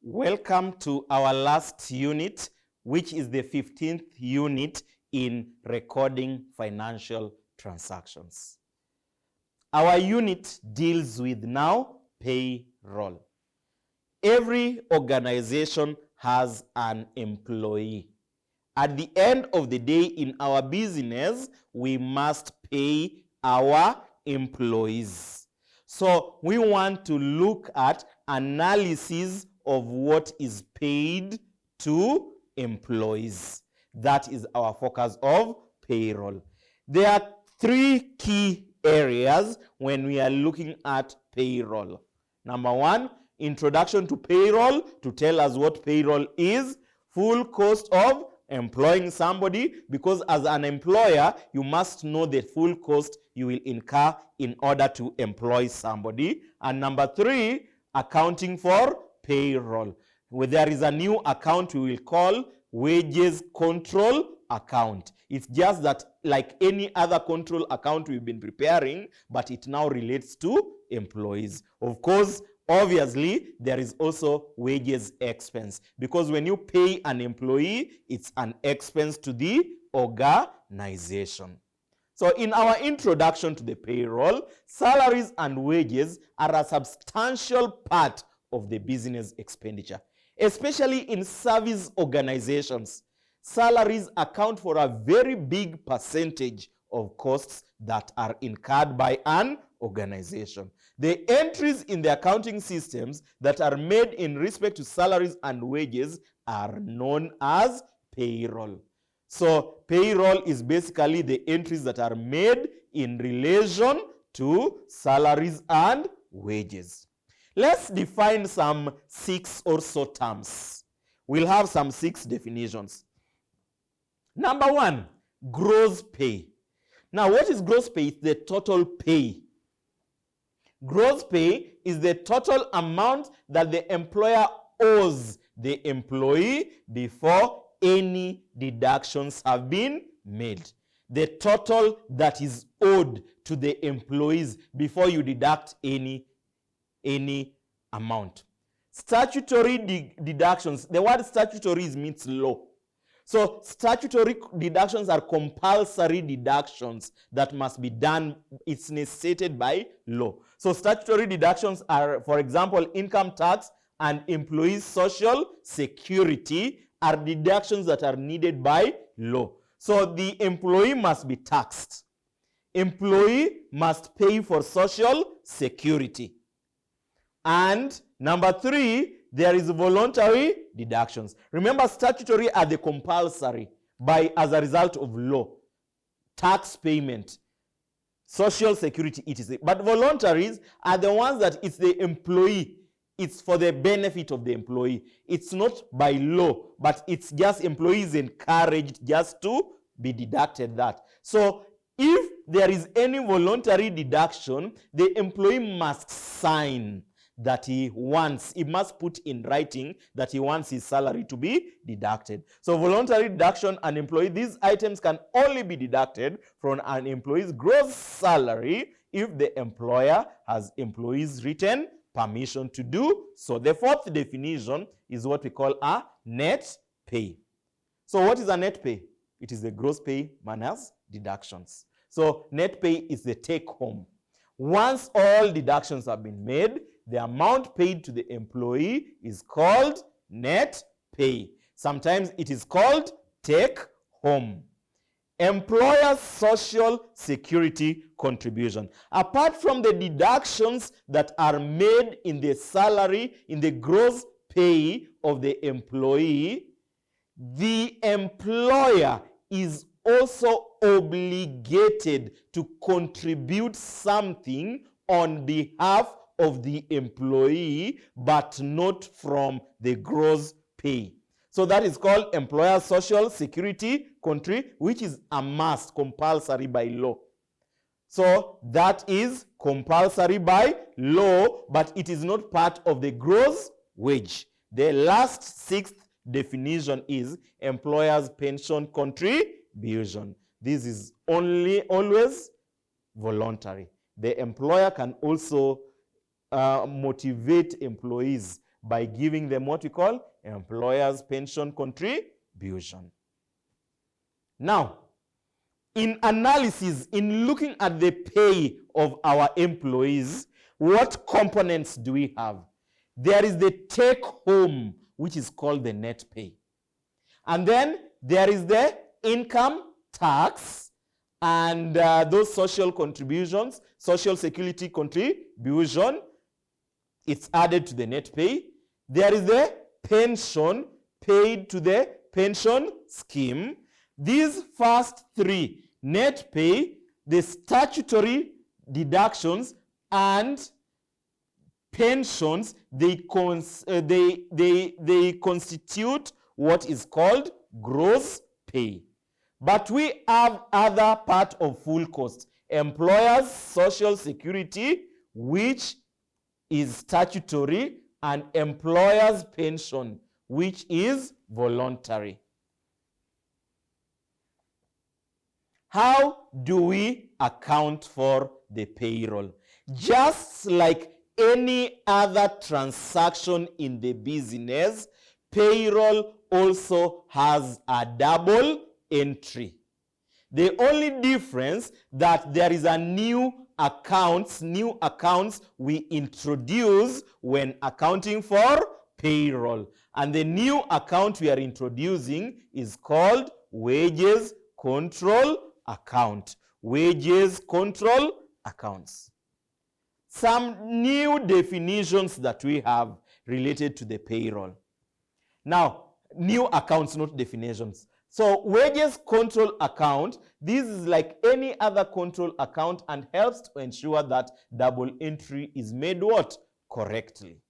Welcome to our last unit, which is the 15th unit in recording financial transactions. Our unit deals with now payroll. Every organization has an employee. At the end of the day in our business, we must pay our employees. So we want to look at analysis of what is paid to employees. That is our focus of payroll. There are three key areas when we are looking at payroll. Number one, introduction to payroll, to tell us what payroll is, full cost of employing somebody, because as an employer, you must know the full cost you will incur in order to employ somebody. And number three, accounting for payroll. Where there is a new account we will call wages control account. It's just that like any other control account we've been preparing, but it now relates to employees. Of course, obviously, there is also wages expense, because when you pay an employee, it's an expense to the organization. So in our introduction to the payroll, salaries and wages are a substantial part of the business expenditure, especially in service organizations. Salaries account for a very big percentage of costs that are incurred by an organization. The entries in the accounting systems that are made in respect to salaries and wages are known as payroll. So payroll is basically the entries that are made in relation to salaries and wages. Let's define some 6 or so terms. We'll have some 6 definitions. Number one, gross pay. Now, what is gross pay? It's the total pay. Gross pay is the total amount that the employer owes the employee before any deductions have been made. The total that is owed to the employees before you deduct any amount. Statutory deductions. The word statutory means law. So statutory deductions are compulsory deductions that must be done. It's necessitated by law. So statutory deductions are, for example, income tax and employee social security are deductions that are needed by law. So the employee must be taxed. Employee must pay for social security. And number 3, there is voluntary deductions. Remember, statutory are the compulsory as a result of law. Tax payment, social security, etc. But voluntaries are the ones that it's the employee. It's for the benefit of the employee. It's not by law, but it's just employees encouraged just to be deducted that. So if there is any voluntary deduction, the employee must sign that he must put in writing that he wants his salary to be deducted. So voluntary deduction and employee, these items can only be deducted from an employee's gross salary if the employer has employees' written permission to do so. The 4th definition is what we call a net pay. So what is a net pay? It is the gross pay minus deductions. So net pay is the take home. Once all deductions have been made, the amount paid to the employee is called net pay. Sometimes it is called take home. Employer social security contribution. Apart from the deductions that are made in the salary, in the gross pay of the employee, the employer is also obligated to contribute something on behalf of the employee, but not from the gross pay. So that is called employer social security contribution, which is a must, compulsory by law. So that is compulsory by law, but it is not part of the gross wage. The last 6th definition is employer's pension contribution. This is always voluntary. The employer can also motivate employees by giving them what we call employer's pension contribution. Now, in analysis, in looking at the pay of our employees, what components do we have? There is the take home, which is called the net pay. And then there is the income tax and those social contributions, social security contribution, it's added to the net pay. There is the pension paid to the pension scheme. These first three, net pay, the statutory deductions, and pensions, they constitute what is called gross pay. But we have other part of full cost, employers' social security, which is statutory, and employers' pension, which is voluntary. How do we account for the payroll? Just like any other transaction in the business, payroll also has a double entry. The only difference that there is a new accounts we introduce when accounting for payroll. And the new account we are introducing is called wages control account. Wages control accounts. Some new definitions that we have related to the payroll. Now, new accounts, not definitions. So, wages control account, this is like any other control account and helps to ensure that double entry is made what? Correctly.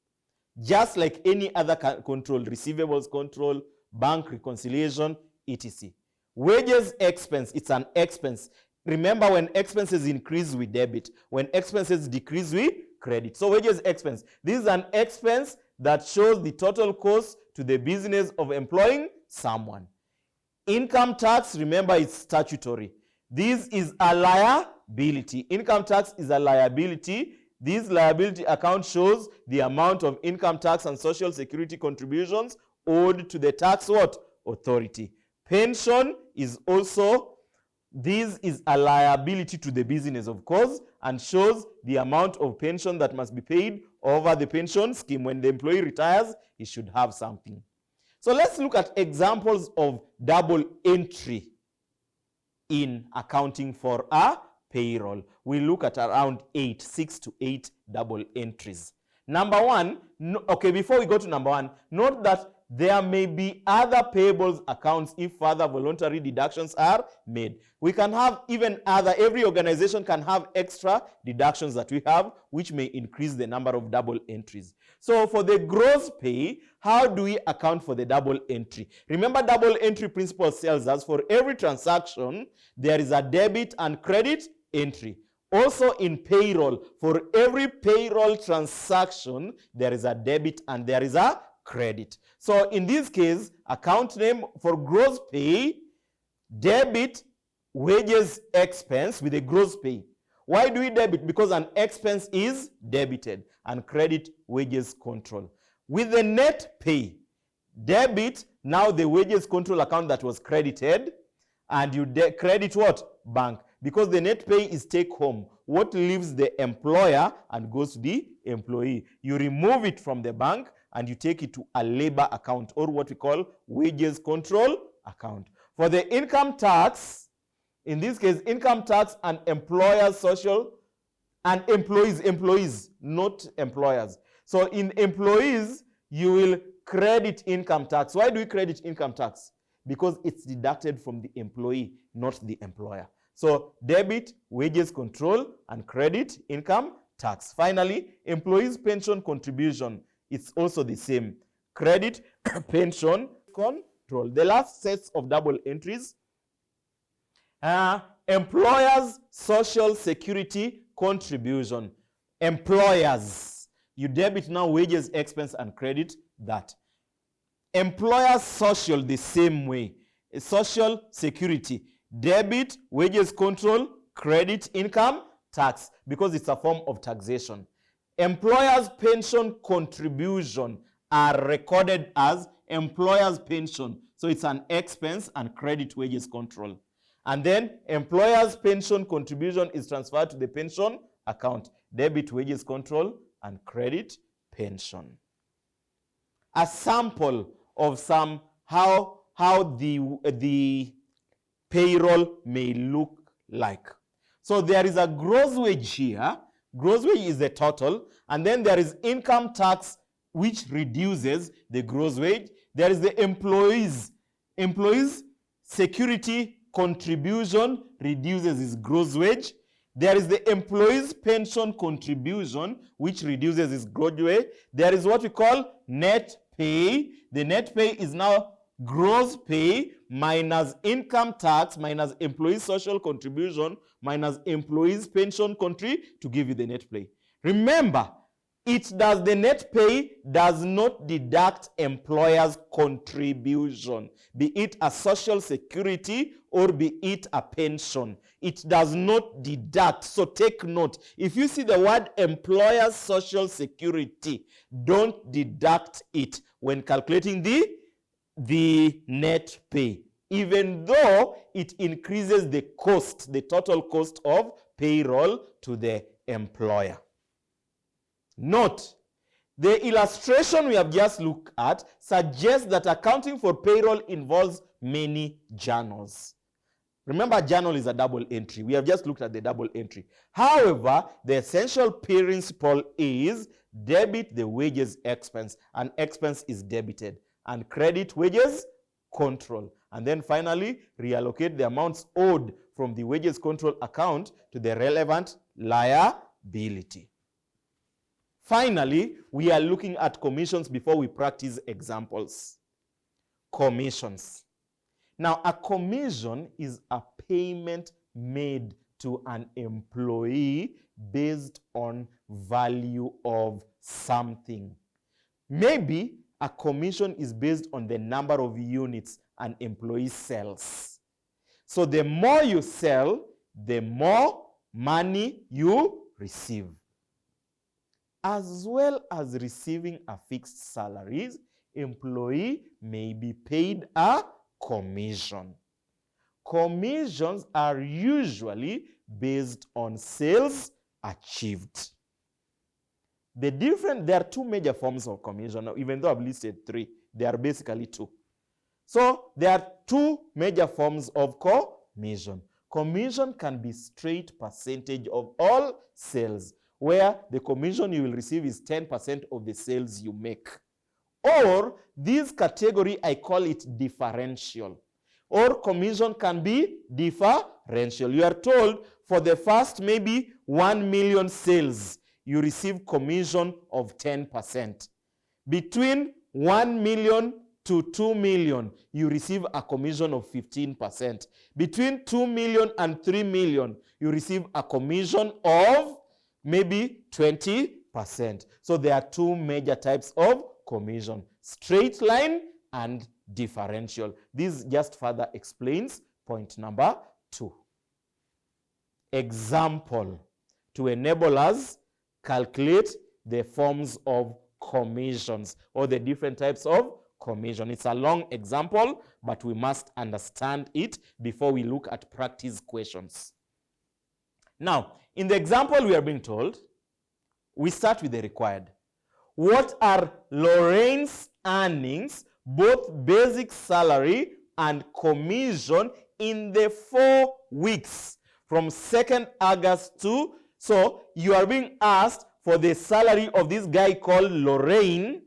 Just like any other control, receivables control, bank reconciliation, etc. Wages expense, it's an expense. Remember, when expenses increase, we debit. When expenses decrease, we credit. So wages expense, this is an expense that shows the total cost to the business of employing someone. Income tax, remember, it's statutory. This is a liability. Income tax is a liability. This liability account shows the amount of income tax and social security contributions owed to the tax what? Authority. Pension is also, this is a liability to the business, of course, and shows the amount of pension that must be paid over the pension scheme. When the employee retires, he should have something. So let's look at examples of double entry in accounting for a payroll. We look at around 6 to 8 double entries. Number one, okay, before we go to number one, note that there may be other payables accounts if further voluntary deductions are made. We can have even other, every organization can have extra deductions that we have, which may increase the number of double entries. So for the gross pay, how do we account for the double entry? Remember, double entry principle tells us for every transaction, there is a debit and credit entry. Also in payroll, for every payroll transaction, there is a debit and there is a credit. So in this case, account name for gross pay, debit wages expense with a gross pay. Why do we debit? Because an expense is debited, and credit wages control. With the net pay, debit now the wages control account that was credited, and you credit what? Bank. Because the net pay is take home. What leaves the employer and goes to the employee. You remove it from the bank and you take it to a labor account, or what we call wages control account. For the income tax, in this case, income tax and employers' social, and employees, not employers. So in employees, you will credit income tax. Why do we credit income tax? Because it's deducted from the employee, not the employer. So debit, wages control, and credit, income tax. Finally, employees' pension contribution. It's also the same. Credit, pension, control. The last sets of double entries. Employers' social security contribution. Employers. You debit now wages, expense, and credit that. Employers' social, the same way. Social security. Debit, wages control, credit, income tax, because it's a form of taxation. Employers' pension contribution, are recorded as employer's pension. So it's an expense and credit wages control. And then employer's pension contribution is transferred to the pension account. Debit wages control and credit pension. A sample of how the payroll may look like. So there is a gross wage here. Gross wage is the total. And then there is income tax, which reduces the gross wage. There is the employees security contribution reduces his gross wage. There is the employees pension contribution, which reduces his gross wage. There is what we call net pay. The net pay is now gross pay minus income tax minus employees social contribution minus employees pension country to give you the net pay. Remember, the net pay does not deduct employer's contribution, be it a social security or be it a pension. It does not deduct. So take note. If you see the word employer's social security, don't deduct it when calculating the net pay, even though it increases the cost, the total cost of payroll to the employer. Note, the illustration we have just looked at suggests that accounting for payroll involves many journals. Remember, journal is a double entry. We have just looked at the double entry. However, the essential principle is debit the wages expense, and expense is debited, and credit wages control. And then finally, reallocate the amounts owed from the wages control account to the relevant liability. Finally, we are looking at commissions before we practice examples. Commissions. Now, a commission is a payment made to an employee based on value of something. Maybe a commission is based on the number of units an employee sells. So the more you sell, the more money you receive. As well as receiving a fixed salary, employee may be paid a commission. Commissions are usually based on sales achieved. There are two major forms of commission. Even though I've listed three, there are basically two. So there are two major forms of commission. Commission can be straight percentage of all sales, where the commission you will receive is 10% of the sales you make. Or this category, I call it differential. Or commission can be differential. You are told for the first maybe 1 million sales, you receive commission of 10%. Between 1 million to 2 million, you receive a commission of 15%. Between 2 million and 3 million, you receive a commission of maybe 20%. So there are two major types of commission: straight line and differential. This just further explains point number 2. Example to enable us calculate the forms of commissions or the different types of commission. It's a long example, but we must understand it before we look at practice questions. Now, in the example we are being told, we start with the required. What are Lorraine's earnings, both basic salary and commission, in the 4 weeks from 2nd August to... So you are being asked for the salary of this guy called Lorraine,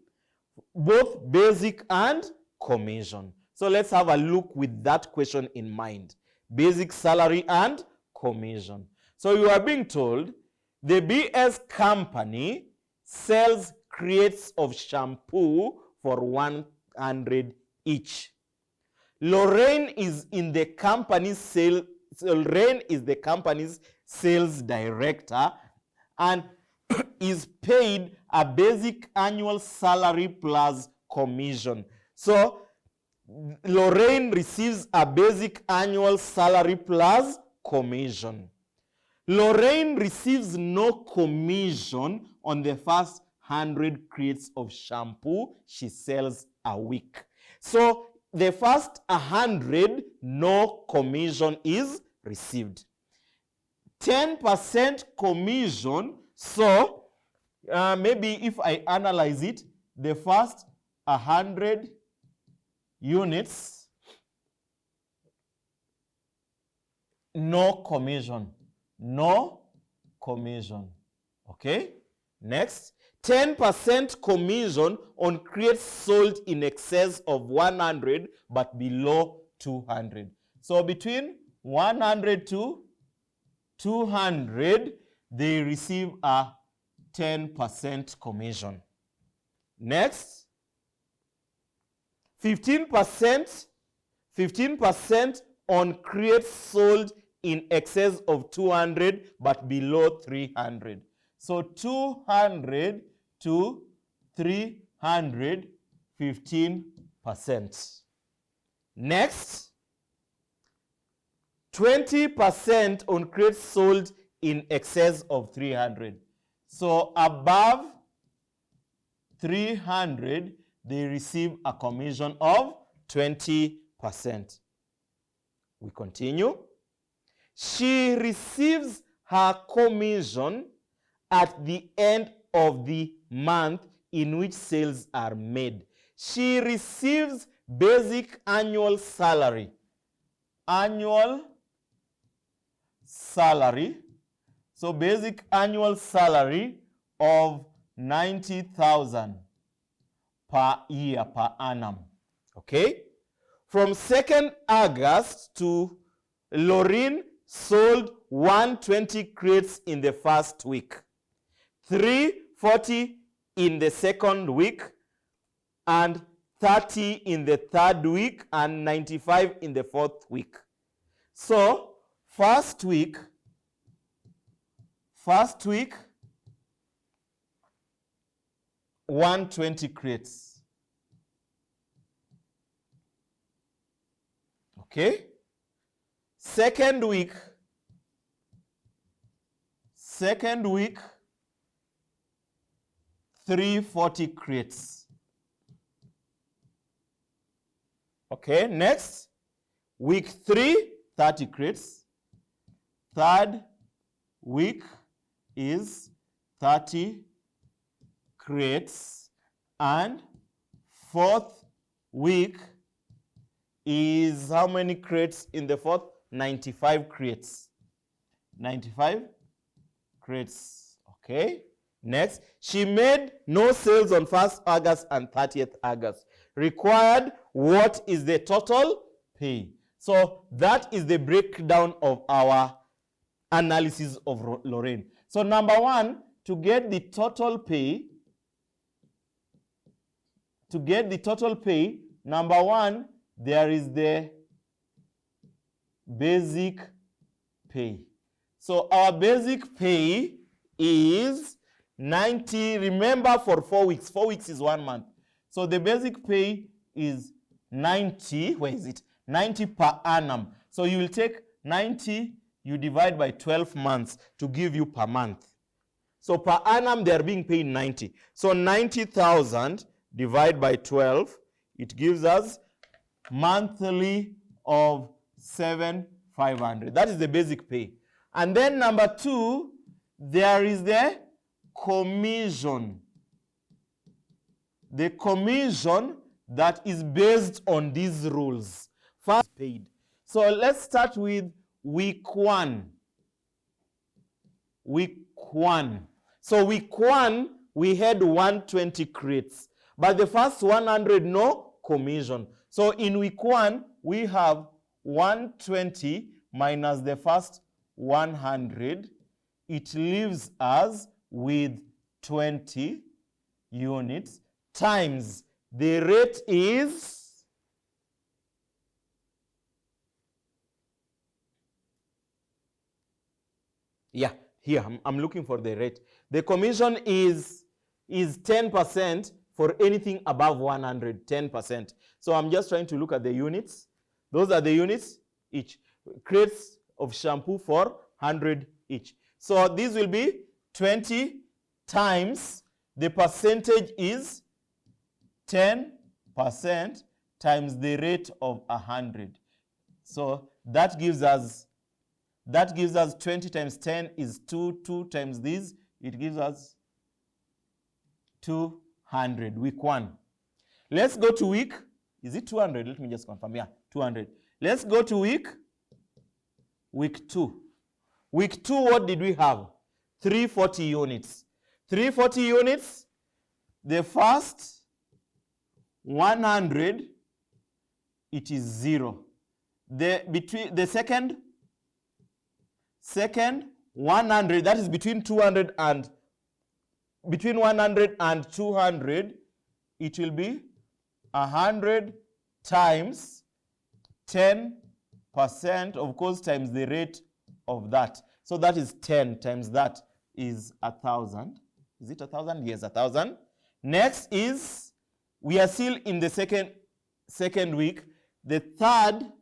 both basic and commission. So let's have a look with that question in mind. Basic salary and commission. So you are being told the BS company sells crates of shampoo for 100 each. Lorraine is the company's sales director and is paid a basic annual salary plus commission. So Lorraine receives a basic annual salary plus commission. Lorraine receives no commission on the first 100 crates of shampoo she sells a week. So the first 100, no commission is received. 10% commission, so maybe if I analyze it, the first 100 units, no commission, no commission. Okay, next, 10% commission on crates sold in excess of 100 but below 200. So between 100 to 200, they receive a 10% commission. Next, 15% on crates sold in excess of 200 but below 300. So 200 to 300, 15%. Next, 20% on crates sold in excess of 300. So above 300, they receive a commission of 20%. We continue. She receives her commission at the end of the month in which sales are made. She receives basic annual salary. Annual salary. So basic annual salary of 90,000 per year, per annum. Okay? From 2nd August to Lorraine sold 120 crates in the first week, 340 in the second week, and 30 in the third week, and 95 in the fourth week. So, first week, 120 crates. Okay? Second week, 340 crates. Okay, next, week 3, 30 crates. Third week is 30 crates. And fourth week is how many crates in the fourth? 95 crates. 95 crates. Okay. Next, she made no sales on 1st August and 30th August. Required, what is the total pay? So that is the breakdown of our analysis of Lorraine. So number one, to get the total pay, number one, there is the basic pay. So our basic pay is 90, remember, for 4 weeks. 4 weeks is 1 month. So the basic pay is 90, where is it? 90 per annum. So you will take 90, you divide by 12 months to give you per month. So per annum, they are being paid 90. So 90,000 divided by 12, it gives us monthly of 7,500. That is the basic pay. And then number two, there is the commission. The commission that is based on these rules. First paid. So let's start with week 1. Week 1. So week 1, we had 120 crates. But the first 100, no commission. So in week 1, we have 120 minus the first 100. It leaves us with 20 units times the rate is here I'm looking for the rate. The commission is 10% for anything above 100, 10%. So I'm just trying to look at the units. Those are the units each. Crates of shampoo for 100 each. So this will be 20 times The percentage is 10% times the rate of 100. So that gives us 20 times 10 is 2. 2 times this, it gives us 200, week 1. Let's go to week, is it 200? Let me just confirm. Yeah, 200. Let's go to week 2. Week 2, what did we have? 340 units. 340 units, the first 100, it is 0. The second 100, that is between 100 and 200, it will be 100 times 10%, of course, times the rate of that. So that is 10 times that is 1,000. Is it 1,000? Yes, 1,000. Next is, we are still in the second week. The third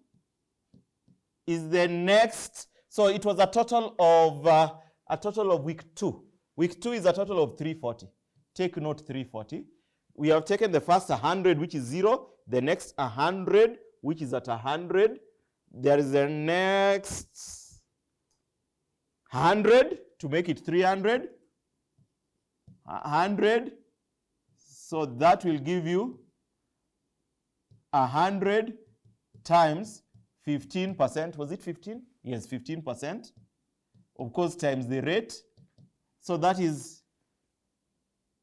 is the next. So it was a total of week 2. Week 2 is a total of 340. Take note, 340. We have taken the first 100, which is 0. The next 100, which is at 100. There is the next 100 to make it 300. 100. So that will give you 100 times 15%. Was it 15? Yes, 15%. Of course, times the rate. So that is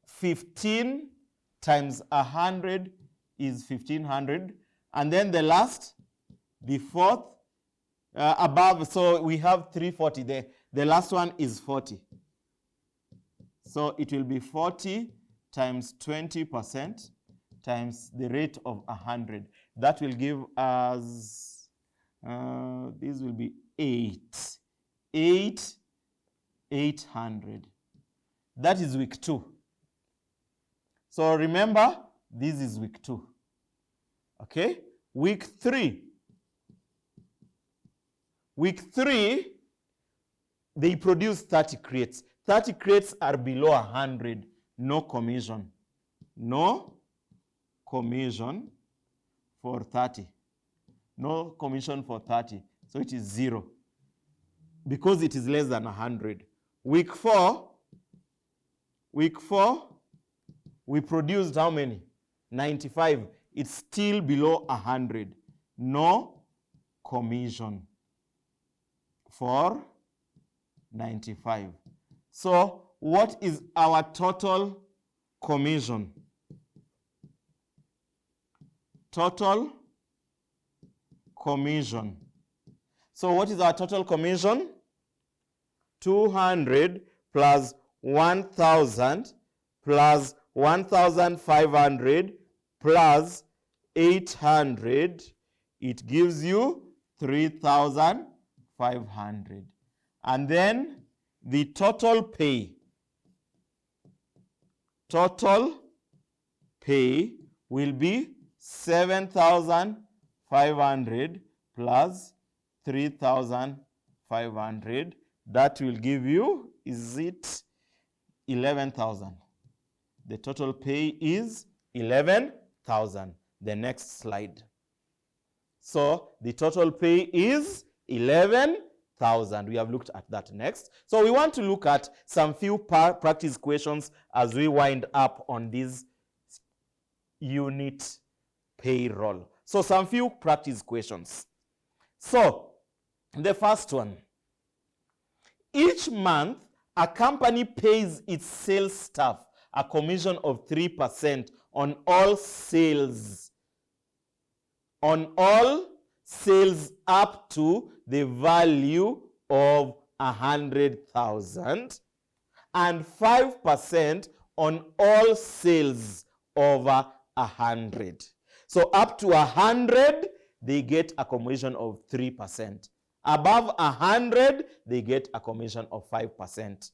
15 times 100 is 1,500. And then the last, the fourth, above, so we have 340 there. The last one is 40. So it will be 40 times 20% times the rate of 100. That will give us, this will be 800. That is week 2. So remember, this is week 2. Okay? Week 3. Week 3, they produce 30 crates. 30 crates are below 100. No commission. No commission for 30. No commission for 30. So it is 0. Because it is less than 100. Week 4, we produced how many? 95. It's still below 100. No commission for 95. So what is our total commission? Total commission. So what is our total commission? 200 plus 1,000 plus 1,500 plus 800. It gives you 3,500. And then the total pay will be 7,500 plus 3,500. That will give you, is it 11,000? The total pay is 11,000. The next slide. So the total pay is 11,000. We have looked at that next. So we want to look at some few practice questions as we wind up on this unit payroll. So some few practice questions. So the first one. Each month, a company pays its sales staff a commission of 3% on all sales. On all sales up to the value of 100,000 and 5% on all sales over 100. So up to 100, they get a commission of 3%. Above 100, they get a commission of 5%.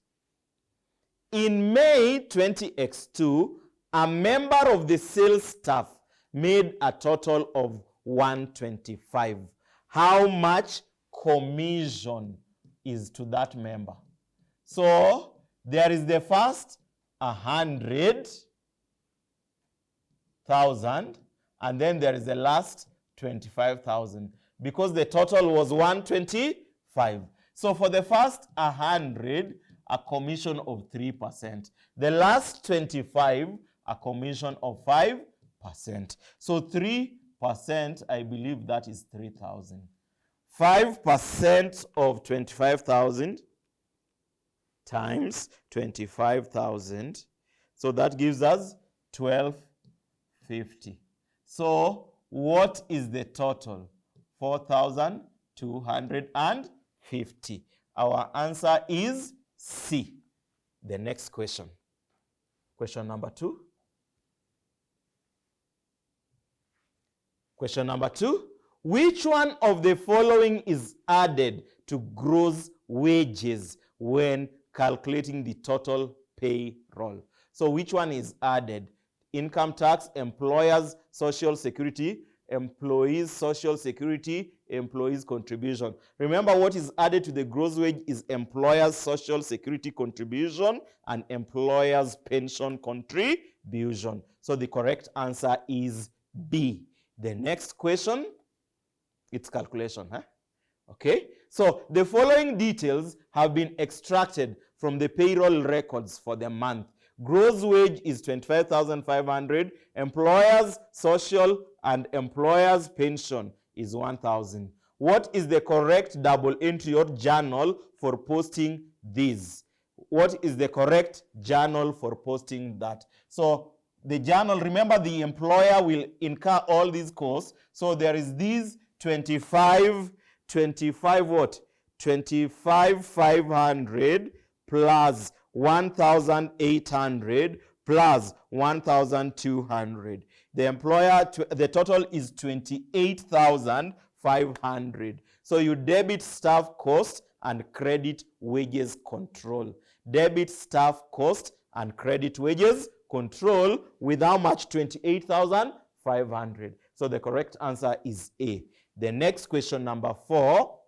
In May 20X2, a member of the sales staff made a total of 125. How much commission is to that member? So there is the first 100,000, and then there is the last 25,000 because the total was 125. So for the first 100, a commission of 3%. The last 25, a commission of 5%. So 3%, I believe that is 3,000. 5% of 25,000 times 25,000. So that gives us 1250. So what is the total? 4,250. Our answer is C. The next question. Question number 2. Question number 2. Which one of the following is added to gross wages when calculating the total payroll? So which one is added? Income tax, employers' social security, employees' social security, employees' contribution. Remember, what is added to the gross wage is employers' social security contribution and employers' pension contribution. So the correct answer is B. The next question, it's calculation. Okay, so the following details have been extracted from the payroll records for the month. Gross wage is 25,500. Employers' social and employers' pension is 1,000. What is the correct double entry or journal for posting these? What is the correct journal for posting that? So the journal, remember the employer will incur all these costs. So there is these 25,500 plus 1,800 plus 1,200. The employer, the total is 28,500. So you debit staff cost and credit wages control. Debit staff cost and credit wages control with how much? 28,500. So the correct answer is A. The next question, number 4.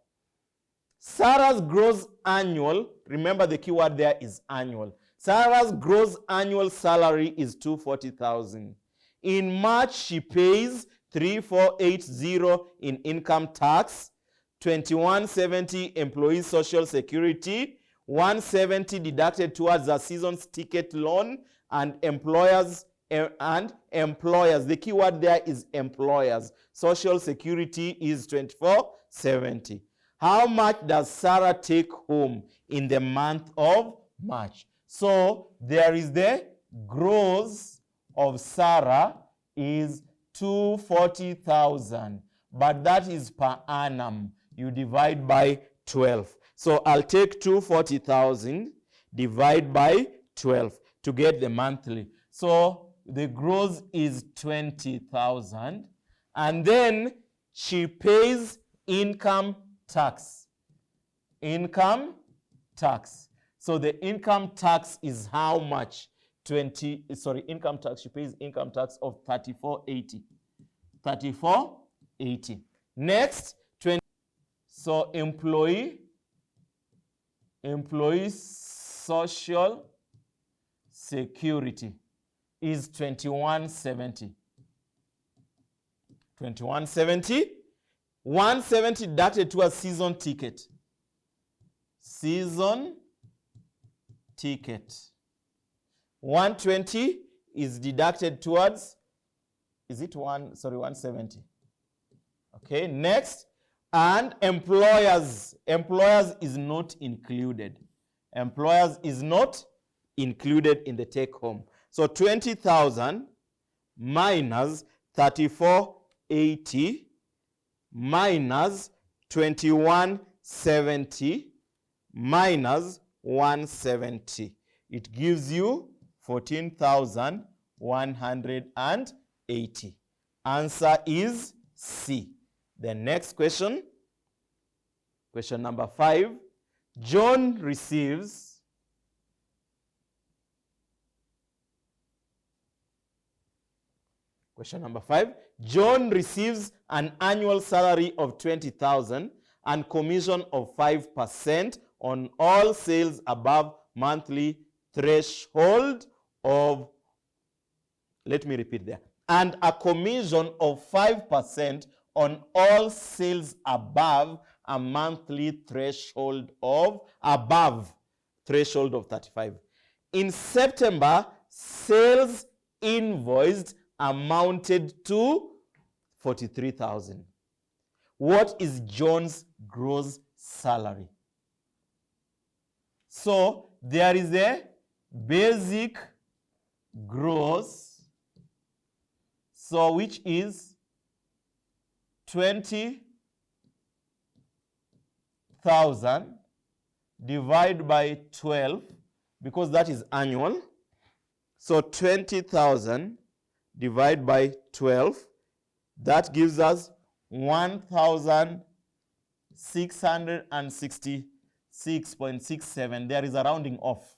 Sarah's gross annual, remember the keyword there is annual. Sarah's gross annual salary is 240,000. In March, she pays 3,480 in income tax, 2,170 employee social security, 170 deducted towards a season's ticket loan, and employers. The keyword there is employers. Social security is 2,470. How much does Sarah take home in the month of March? So there is the gross of Sarah is 240,000, but that is per annum. You divide by 12. So I'll take 240,000 divide by 12 to get the monthly. So the gross is 20,000, and then she pays income tax. Income tax. So the income tax is how much? Income tax. She pays income tax of 3480. 3480. Next, 20. So employee social security is 2170. 2170. 170 deducted to a season ticket. Season ticket. 120 is deducted towards, 170. Okay, next, and employers. Employers is not included. Employers is not included in the take home. So 20,000 minus 3480 minus 2170 minus 170. It gives you 14,180. Answer is C. The next question, question number 5. John receives Question number 5. John receives an annual salary of 20,000 and commission of 5% on all sales above monthly threshold of, let me repeat there, and a commission of 5% on all sales above a monthly threshold of, above threshold of 35. In September, sales invoiced amounted to 43,000. What is John's gross salary? So there is a basic gross, so which is 20,000 divided by 12, because that is annual. So 20,000 divided by 12, that gives us 1,666.67. There is a rounding off.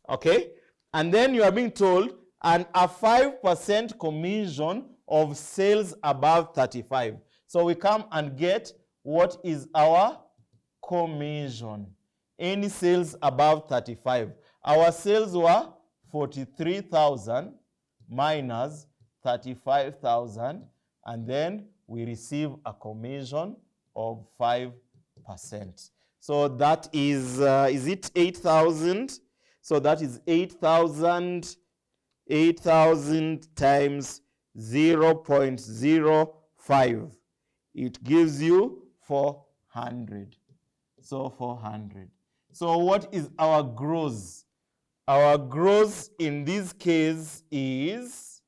Okay? And then you are being told, and a 5% commission of sales above 35. So we come and get what is our commission. Any sales above 35. Our sales were 43,000 minus 35,000, and then we receive a commission of 5%. So that is it 8,000? So that is 8,000 times 0.05. It gives you 400. So 400. So what is our gross? Our gross in this case is,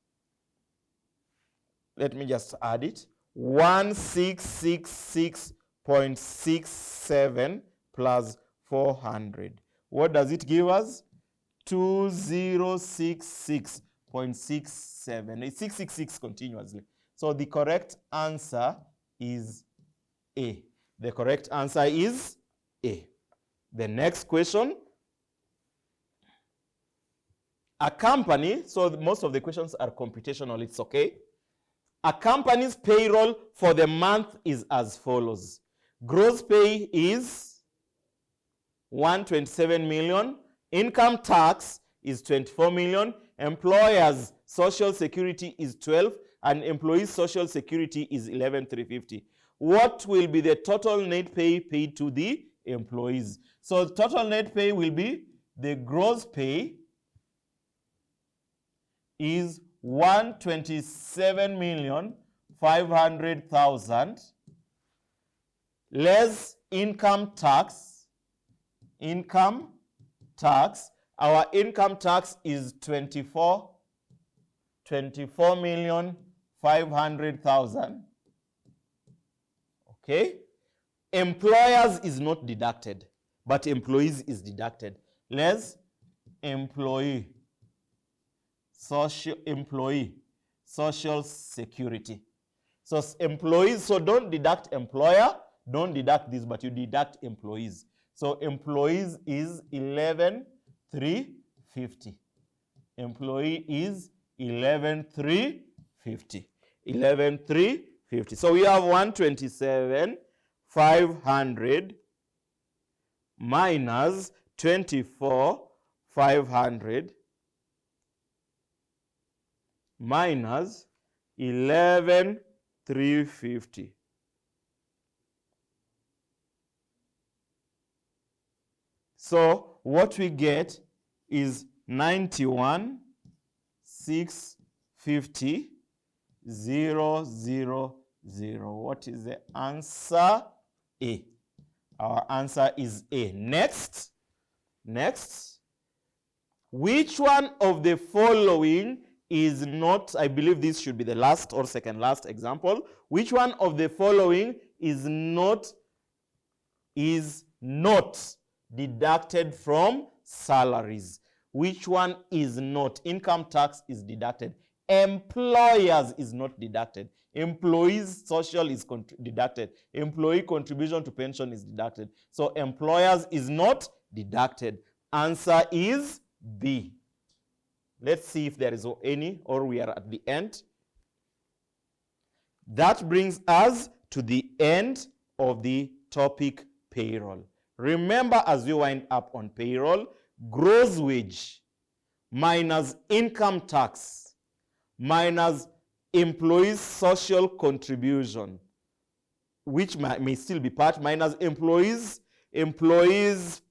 let me just add it, 1666.67 plus 400. What does it give us? 2066.67. It's 666 continuously. So the correct answer is A. The correct answer is A. The next question. A company, so most of the questions are computational, it's okay. A company's payroll for the month is as follows. Gross pay is 127 million. Income tax is 24 million. Employers' social security is 12, and employees' social security is 11,350. What will be the total net pay paid to the employees? So total net pay will be the gross pay is 127,500,000 less income tax. Income tax, our income tax is 24,500,000. Okay? Employers is not deducted, but employees is deducted. Less employee social security. So employees, so don't deduct employer, don't deduct this, but you deduct employees. So employees is 11,350. Employee is 11,350. 11,350. So we have 127,500 minus 24,500 minus 11,350. So what we get is 91,650,000. What is the answer? A. Our answer is A. Next. Which one of the following is not, I believe this should be the last or second last example. Which one of the following is not deducted from salaries? Which one is not? Income tax is deducted. Employers is not deducted. Employees' social is deducted. Employee contribution to pension is deducted. So employers is not deducted. Answer is B. Let's see if there is any, or we are at the end. That brings us to the end of the topic payroll. Remember, as we wind up on payroll, gross wage minus income tax minus employees' social contribution, which may still be part, minus employees'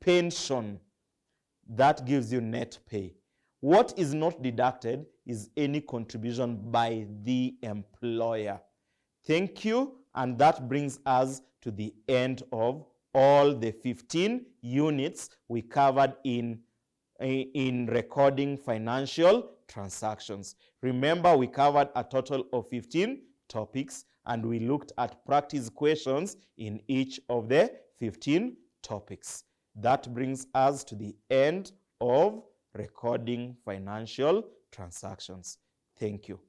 pension. That gives you net pay. What is not deducted is any contribution by the employer. Thank you, and that brings us to the end of all the 15 units we covered in recording financial transactions. Remember, we covered a total of 15 topics, and we looked at practice questions in each of the 15 topics. That brings us to the end of recording financial transactions. Thank you.